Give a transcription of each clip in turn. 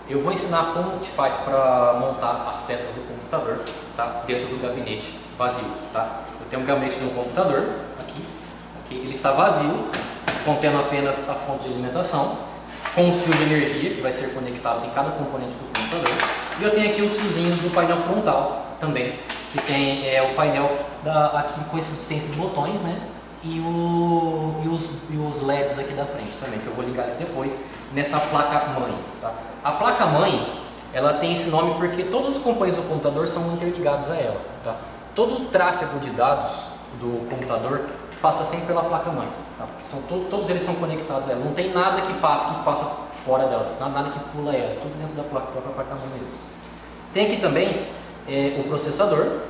Eu vou ensinar como que faz para montar as peças do computador, tá? Dentro do gabinete vazio, tá? Eu tenho um gabinete de um computador aqui, ele está vazio, contendo apenas a fonte de alimentação, com os fios de energia que vai ser conectados em cada componente do computador. E eu tenho aqui os fiozinhos do painel frontal também, que tem o painel aqui tem esses botões, né? E os LEDs aqui da frente também, que eu vou ligar depois nessa placa-mãe, tá? A placa-mãe, ela tem esse nome porque todos os componentes do computador são interligados a ela, tá? Todo o tráfego de dados do computador passa sempre pela placa-mãe, tá? Todos eles são conectados a ela, não tem nada que passa fora dela, nada que pula ela, tudo dentro da própria placa-mãe mesmo. Tem aqui também o processador,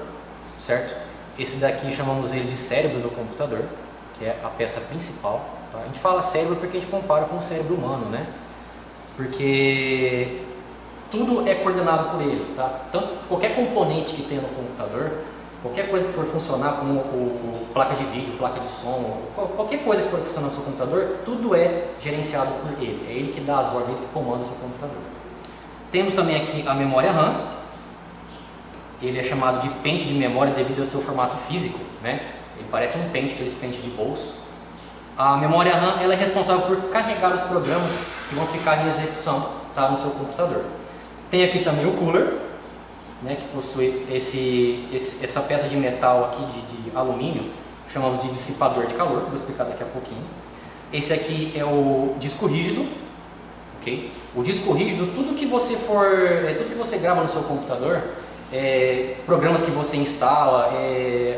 certo? Esse daqui chamamos ele de cérebro do computador, que é a peça principal, tá? A gente fala cérebro porque a gente compara com o cérebro humano, né? Porque tudo é coordenado por ele, tá? Tanto qualquer componente que tenha no computador, qualquer coisa que for funcionar, como placa de vídeo, placa de som, qualquer coisa que for funcionar no seu computador, tudo é gerenciado por ele. É ele que dá as ordens, ele que comanda o seu computador. Temos também aqui a memória RAM. Ele é chamado de pente de memória devido ao seu formato físico, né? Ele parece um pente, aqueles pentes de bolso. A memória RAM ela é responsável por carregar os programas que vão ficar em execução, tá, no seu computador. Tem aqui também o cooler, né, que possui essa peça de metal aqui de alumínio, chamamos de dissipador de calor, vou explicar daqui a pouquinho. Esse aqui é o disco rígido, ok? O disco rígido, tudo que você grava no seu computador, programas que você instala,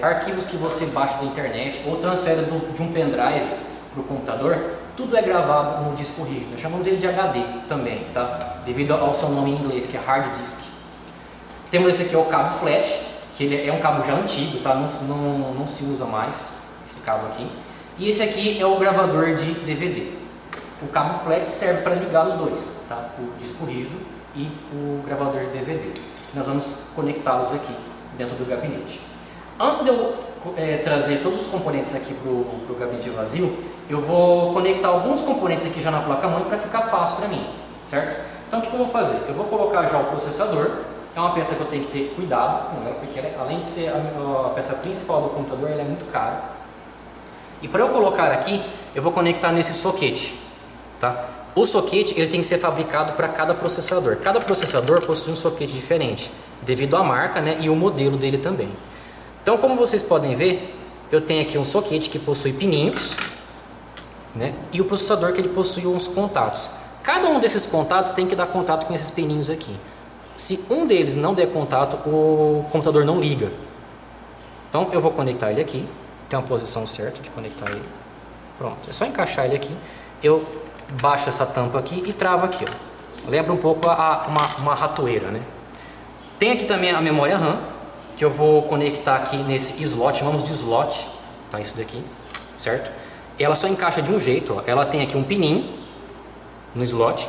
arquivos que você baixa da internet ou transfere de um pendrive para o computador, tudo é gravado no disco rígido. Chamamos ele de HD também, tá? Devido ao seu nome em inglês, que é hard disk. Temos esse aqui, é o cabo flash, que ele é um cabo já antigo, tá? Não se usa mais esse cabo aqui. E esse aqui é o gravador de DVD. O cabo flash serve para ligar os dois, tá? O disco rígido e o gravador de DVD. Nós vamos conectá-los aqui dentro do gabinete. Antes de eu trazer todos os componentes aqui para o gabinete vazio, eu vou conectar alguns componentes aqui já na placa-mãe para ficar fácil para mim, certo? Então o que eu vou fazer? Eu vou colocar já o processador. É uma peça que eu tenho que ter cuidado com ela, porque além de ser a peça principal do computador, ela é muito cara. E para eu colocar aqui, eu vou conectar nesse soquete, tá? O soquete ele tem que ser fabricado para cada processador. Cada processador possui um soquete diferente, devido à marca, né, e o modelo dele também. Então, como vocês podem ver, eu tenho aqui um soquete que possui pininhos, né, e o processador que ele possui uns contatos. Cada um desses contatos tem que dar contato com esses pininhos aqui. Se um deles não der contato, o computador não liga. Então, eu vou conectar ele aqui. Tem uma posição certa de conectar ele. Pronto, é só encaixar ele aqui. Eu baixo essa tampa aqui e travo aqui, ó. Lembra um pouco uma ratoeira, né? Tem aqui também a memória RAM, que eu vou conectar aqui nesse slot, chamamos de slot, tá? Isso daqui, certo? Ela só encaixa de um jeito, ó. Ela tem aqui um pininho no slot,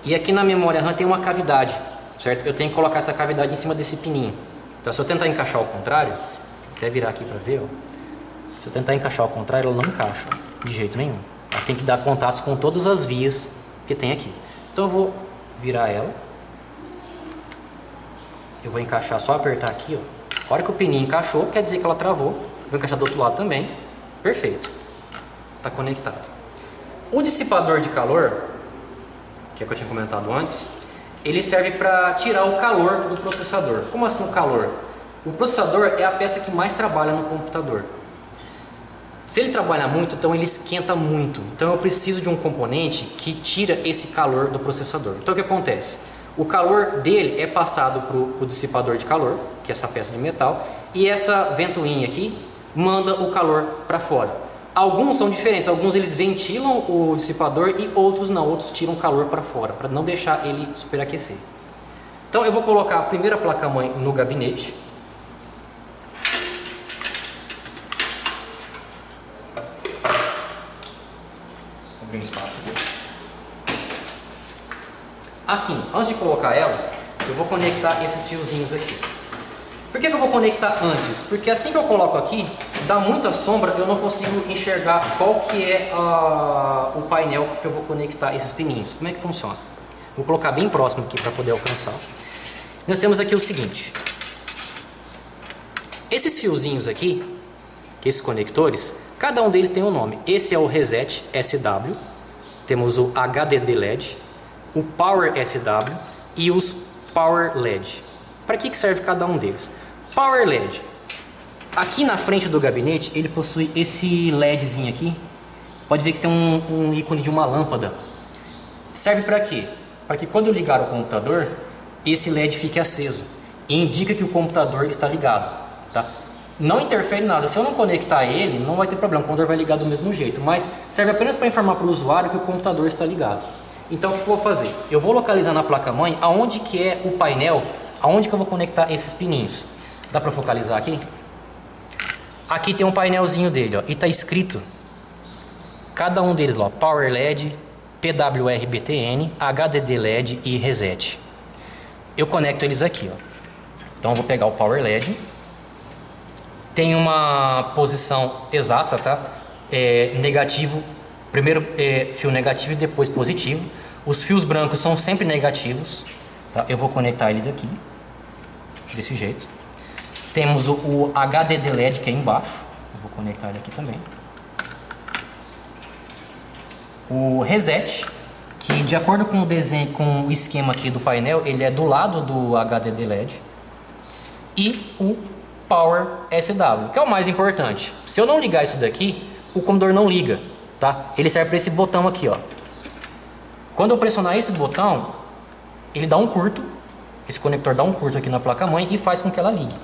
e aqui na memória RAM tem uma cavidade, certo? Eu tenho que colocar essa cavidade em cima desse pininho. Então, se eu tentar encaixar ao contrário, até virar aqui para ver, ó. Se eu tentar encaixar ao contrário, ela não encaixa, ó, de jeito nenhum. Ela tem que dar contatos com todas as vias que tem aqui. Então eu vou virar ela. Eu vou encaixar, só apertar aqui, ó. A hora que o pininho encaixou, quer dizer que ela travou. Vou encaixar do outro lado também. Perfeito. Está conectado. O dissipador de calor, que é o que eu tinha comentado antes, ele serve para tirar o calor do processador. Como assim o calor? O processador é a peça que mais trabalha no computador. Se ele trabalhar muito, então ele esquenta muito. Então eu preciso de um componente que tira esse calor do processador. Então o que acontece? O calor dele é passado para o dissipador de calor, que é essa peça de metal, e essa ventoinha aqui manda o calor para fora. Alguns são diferentes, alguns eles ventilam o dissipador e outros não, outros tiram o calor para fora, para não deixar ele superaquecer. Então eu vou colocar a primeira placa-mãe no gabinete. Um espaço aqui. Assim, antes de colocar ela, eu vou conectar esses fiozinhos aqui. Por que eu vou conectar antes? Porque assim que eu coloco aqui, dá muita sombra, eu não consigo enxergar qual que é o painel que eu vou conectar esses pininhos. Como é que funciona? Vou colocar bem próximo aqui para poder alcançar. Nós temos aqui o seguinte. Esses fiozinhos aqui, esses conectores, cada um deles tem um nome. Esse é o Reset SW, temos o HDD LED, o Power SW e os Power LED. Para que serve cada um deles? Power LED. Aqui na frente do gabinete ele possui esse LEDzinho aqui. Pode ver que tem um ícone de uma lâmpada. Serve para quê? Para que quando eu ligar o computador, esse LED fique aceso e indica que o computador está ligado. Tá? Não interfere em nada. Se eu não conectar ele, não vai ter problema. O computador vai ligar do mesmo jeito. Mas serve apenas para informar para o usuário que o computador está ligado. Então o que eu vou fazer? Eu vou localizar na placa-mãe aonde que é o painel, aonde que eu vou conectar esses pininhos. Dá para focalizar aqui? Aqui tem um painelzinho dele, ó, e está escrito cada um deles, ó, Power LED, PWR-BTN, HDD LED e Reset. Eu conecto eles aqui, ó. Então eu vou pegar o Power LED. Tem uma posição exata, tá? Negativo, primeiro fio negativo e depois positivo. Os fios brancos são sempre negativos, tá? Eu vou conectar eles aqui, desse jeito. Temos o HDD LED que é embaixo, eu vou conectar ele aqui também. O Reset, que de acordo com o desenho, com o esquema aqui do painel, ele é do lado do HDD LED. E o Power SW, que é o mais importante. Se eu não ligar isso daqui, o computador não liga, tá? Ele serve para esse botão aqui, ó. Quando eu pressionar esse botão, ele dá um curto. Esse conector dá um curto aqui na placa-mãe e faz com que ela ligue,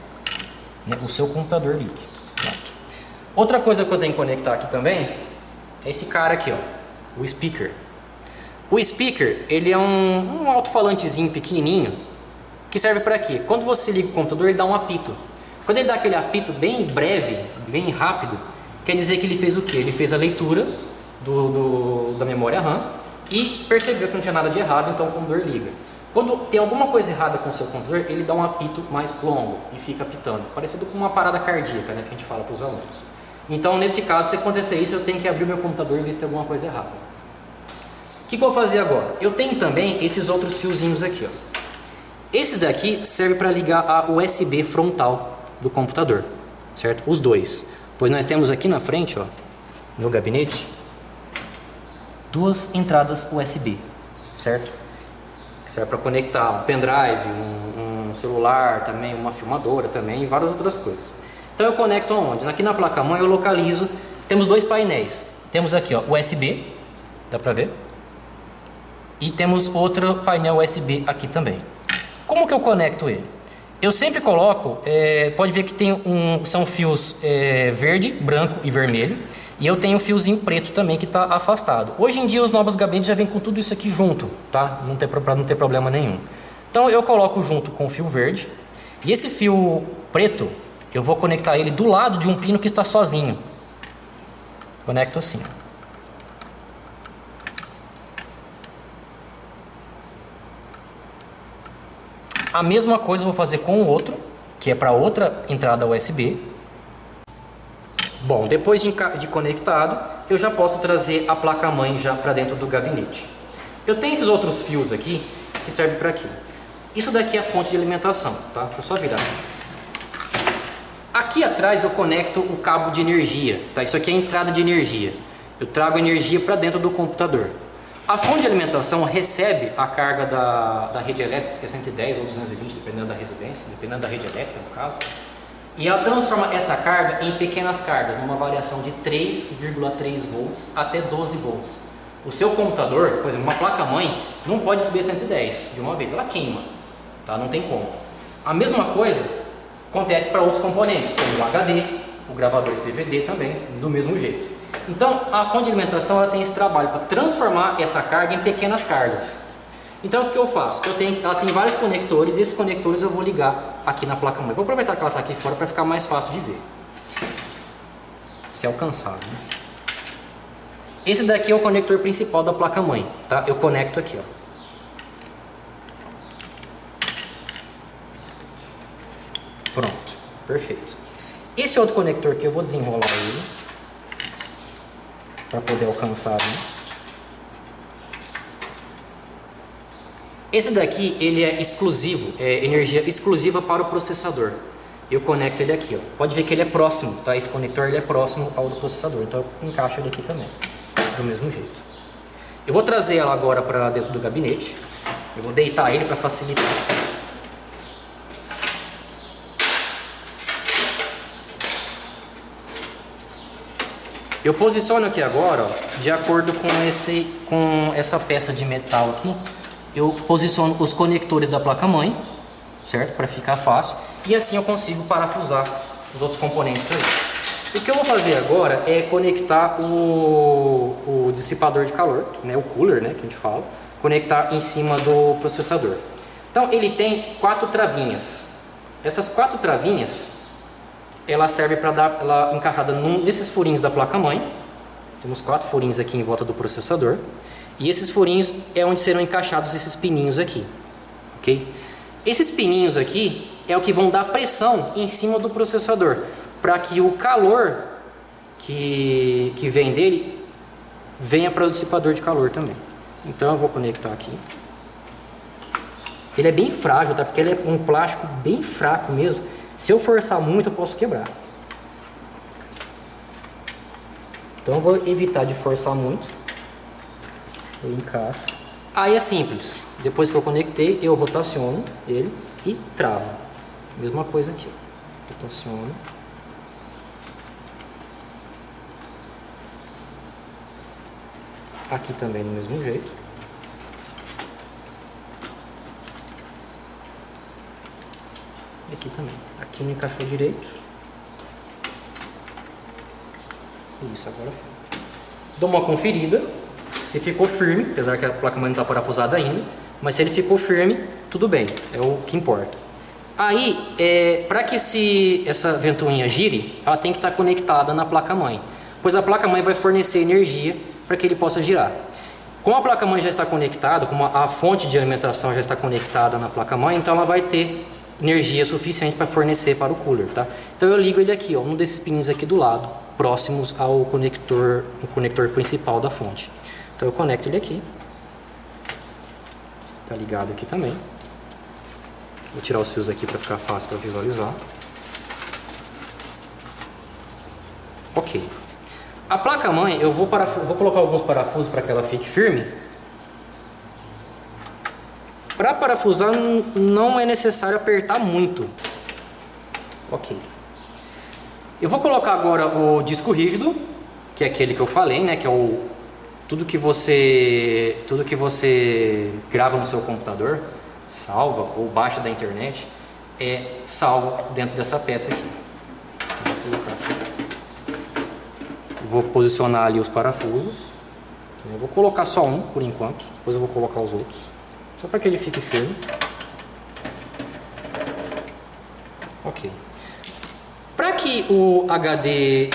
né? O seu computador ligue. Pronto. Outra coisa que eu tenho que conectar aqui também é esse cara aqui, ó, o speaker. O speaker, ele é um alto-falantezinho pequenininho que serve para quê? Quando você liga o computador, ele dá um apito. Quando ele dá aquele apito bem breve, bem rápido, quer dizer que ele fez o quê? Ele fez a leitura da memória RAM e percebeu que não tinha nada de errado, então o computador liga. Quando tem alguma coisa errada com o seu computador, ele dá um apito mais longo e fica apitando, parecido com uma parada cardíaca, né, que a gente fala para os alunos. Então, nesse caso, se acontecer isso, eu tenho que abrir o meu computador e ver se tem alguma coisa errada. O que eu vou fazer agora? Eu tenho também esses outros fiozinhos aqui, ó. Esse daqui serve para ligar a USB frontal do computador, certo? Os dois. Pois nós temos aqui na frente, ó, no gabinete, duas entradas USB, certo? Que serve para conectar um pendrive, um celular também, uma filmadora também e várias outras coisas. Então eu conecto aonde? Aqui na placa-mãe eu localizo, temos dois painéis. Temos aqui, ó, USB, dá para ver? E temos outro painel USB aqui também. Como que eu conecto ele? Eu sempre coloco, pode ver que tem são fios verde, branco e vermelho. E eu tenho um fiozinho preto também que está afastado. Hoje em dia os novos gabinetes já vêm com tudo isso aqui junto, tá? Para não ter problema nenhum. Então eu coloco junto com o fio verde. E esse fio preto, eu vou conectar ele do lado de um pino que está sozinho. Conecto assim. A mesma coisa eu vou fazer com o outro, que é para outra entrada USB. Bom, depois de conectado, eu já posso trazer a placa-mãe já para dentro do gabinete. Eu tenho esses outros fios aqui, que servem para quê? Isso daqui é a fonte de alimentação, tá? Deixa eu só virar. Aqui atrás eu conecto o cabo de energia, tá? Isso aqui é a entrada de energia. Eu trago energia para dentro do computador. A fonte de alimentação recebe a carga da rede elétrica, que é 110 ou 220, dependendo da residência, dependendo da rede elétrica, no caso. E ela transforma essa carga em pequenas cargas, numa variação de 3,3 volts até 12 volts. O seu computador, por exemplo, uma placa-mãe, não pode subir a 110 de uma vez, ela queima, tá? Não tem como. A mesma coisa acontece para outros componentes, como o HD, o gravador de DVD também, do mesmo jeito. Então, a fonte de alimentação ela tem esse trabalho para transformar essa carga em pequenas cargas. Então, o que eu faço? Ela tem vários conectores e esses conectores eu vou ligar aqui na placa-mãe. Vou aproveitar que ela está aqui fora para ficar mais fácil de ver. Se alcançável, né? Esse daqui é o conector principal da placa-mãe, tá? Eu conecto aqui, ó. Pronto, perfeito. Esse outro conector aqui eu vou desenrolar ele para poder alcançar, né? Esse daqui, ele é exclusivo, é energia exclusiva para o processador. Eu conecto ele aqui, ó. Pode ver que ele é próximo, tá? Esse conector ele é próximo ao do processador, então eu encaixo ele aqui também, do mesmo jeito. Eu vou trazer ela agora para dentro do gabinete. Eu vou deitar ele para facilitar. Eu posiciono aqui agora, ó, de acordo com essa peça de metal aqui. Eu posiciono os conectores da placa-mãe, certo? Para ficar fácil. E assim eu consigo parafusar os outros componentes aí. O que eu vou fazer agora é conectar o dissipador de calor, né? O cooler, né? Que a gente fala. Conectar em cima do processador. Então ele tem 4 travinhas. Essas 4 travinhas, ela serve para dar ela encaixada nesses furinhos da placa-mãe. Temos 4 furinhos aqui em volta do processador. E esses furinhos é onde serão encaixados esses pininhos aqui, ok? Esses pininhos aqui é o que vão dar pressão em cima do processador, para que o calor que vem dele venha para o dissipador de calor também. Então eu vou conectar aqui. Ele é bem frágil, tá? Porque ele é um plástico bem fraco mesmo. Se eu forçar muito eu posso quebrar. Então eu vou evitar de forçar muito. Eu encaixo. Aí é simples. Depois que eu conectei, eu rotaciono ele e travo. Mesma coisa aqui. Rotaciono. Aqui também do mesmo jeito. E aqui também. Aqui não encaixou direito. Isso, agora foi. Dou uma conferida. Se ficou firme, apesar que a placa-mãe não está parafusada ainda, mas se ele ficou firme, tudo bem, é o que importa. Aí, para que essa ventoinha gire, ela tem que estar conectada na placa-mãe, pois a placa-mãe vai fornecer energia para que ele possa girar. Como a placa-mãe já está conectada, como a fonte de alimentação já está conectada na placa-mãe, então ela vai ter energia suficiente para fornecer para o cooler, tá? Então eu ligo ele aqui, ó, um desses pinos aqui do lado, próximos ao conector, o conector principal da fonte. Então eu conecto ele aqui. Tá ligado aqui também. Vou tirar os fios aqui para ficar fácil para visualizar. Ok. A placa-mãe, eu vou colocar alguns parafusos para que ela fique firme. Para parafusar não é necessário apertar muito. Ok. Eu vou colocar agora o disco rígido, que é aquele que eu falei, né? Que é tudo que você grava no seu computador, salva ou baixa da internet, é salvo dentro dessa peça aqui. Vou posicionar ali os parafusos. Eu vou colocar só um por enquanto, depois eu vou colocar os outros, só para que ele fique firme. Ok. Para que o HD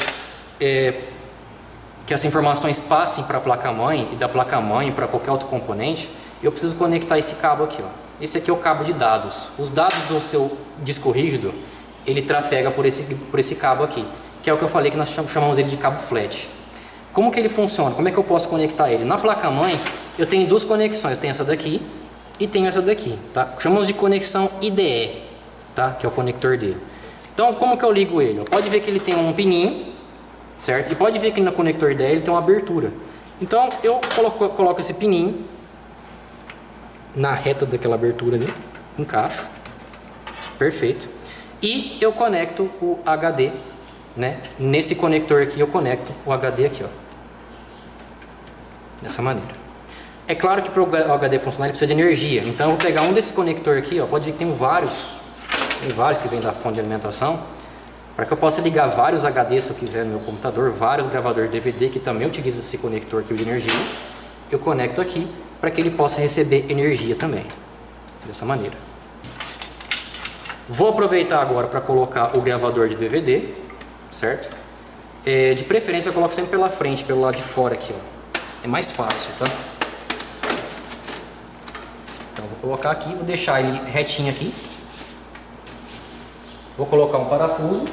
que as informações passem para a placa-mãe e da placa-mãe para qualquer outro componente, eu preciso conectar esse cabo aqui, ó. Esse aqui é o cabo de dados. Os dados do seu disco rígido, ele trafega por esse cabo aqui, que é o que eu falei que nós chamamos ele de cabo flat. Como que ele funciona? Como é que eu posso conectar ele? Na placa-mãe, eu tenho 2 conexões. Tem essa daqui e tem essa daqui, tá? Chamamos de conexão IDE, tá? Que é o conector dele. Então, como que eu ligo ele? Pode ver que ele tem um pininho, certo? E pode ver que no conector dele tem uma abertura. Então eu coloco esse pininho na reta daquela abertura ali, encaixo, perfeito. E eu conecto o HD, né? Nesse conector aqui eu conecto o HD aqui, ó, dessa maneira. É claro que para o HD funcionar ele precisa de energia. Então eu vou pegar um desse conector aqui, ó, pode ver que tem vários que vem da fonte de alimentação, para que eu possa ligar vários HDs se eu quiser no meu computador, vários gravadores DVD que também utilizam esse conector aqui de energia. Eu conecto aqui para que ele possa receber energia também, dessa maneira. Vou aproveitar agora para colocar o gravador de DVD, certo? De preferência eu coloco sempre pela frente, pelo lado de fora aqui, ó. É mais fácil, tá? Então vou colocar aqui, vou deixar ele retinho aqui. Vou colocar um parafuso.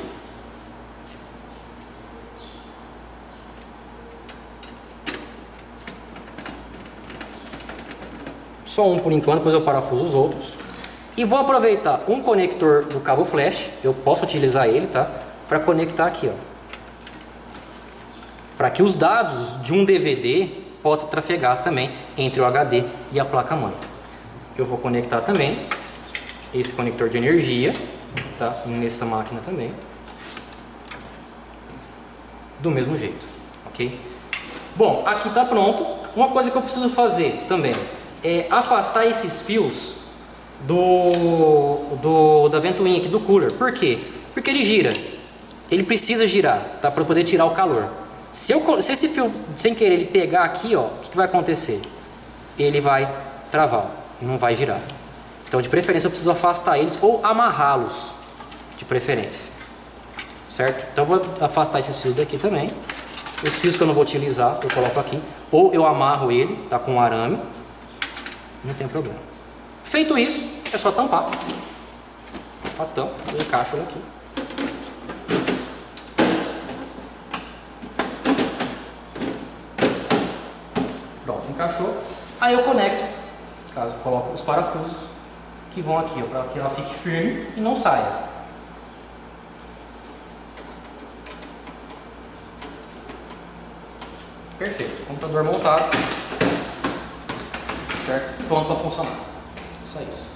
Só um por enquanto, depois eu parafuso os outros. E vou aproveitar um conector do cabo flash, eu posso utilizar ele, tá? Para conectar aqui, ó. Para que os dados de um DVD possam trafegar também entre o HD e a placa-mãe. Eu vou conectar também esse conector de energia, tá? Nessa máquina também. Do mesmo jeito, ok? Bom, aqui está pronto. Uma coisa que eu preciso fazer também é afastar esses fios da ventoinha aqui do cooler. Por quê? Porque ele gira. Ele precisa girar, tá? Para poder tirar o calor. Se esse fio, sem querer, ele pegar aqui, ó, o que vai acontecer? Ele vai travar, não vai girar. Então, de preferência, eu preciso afastar eles ou amarrá-los, de preferência. Certo? Então, eu vou afastar esses fios daqui também. Os fios que eu não vou utilizar, eu coloco aqui. Ou eu amarro ele, tá, com um arame. Não tem problema. Feito isso, é só tampar. A tampa, eu encaixo ele aqui. Pronto, encaixou. Aí eu conecto, caso eu coloque os parafusos que vão aqui, para que ela fique firme e não saia. Perfeito, computador montado, certo? Pronto para funcionar. Só isso.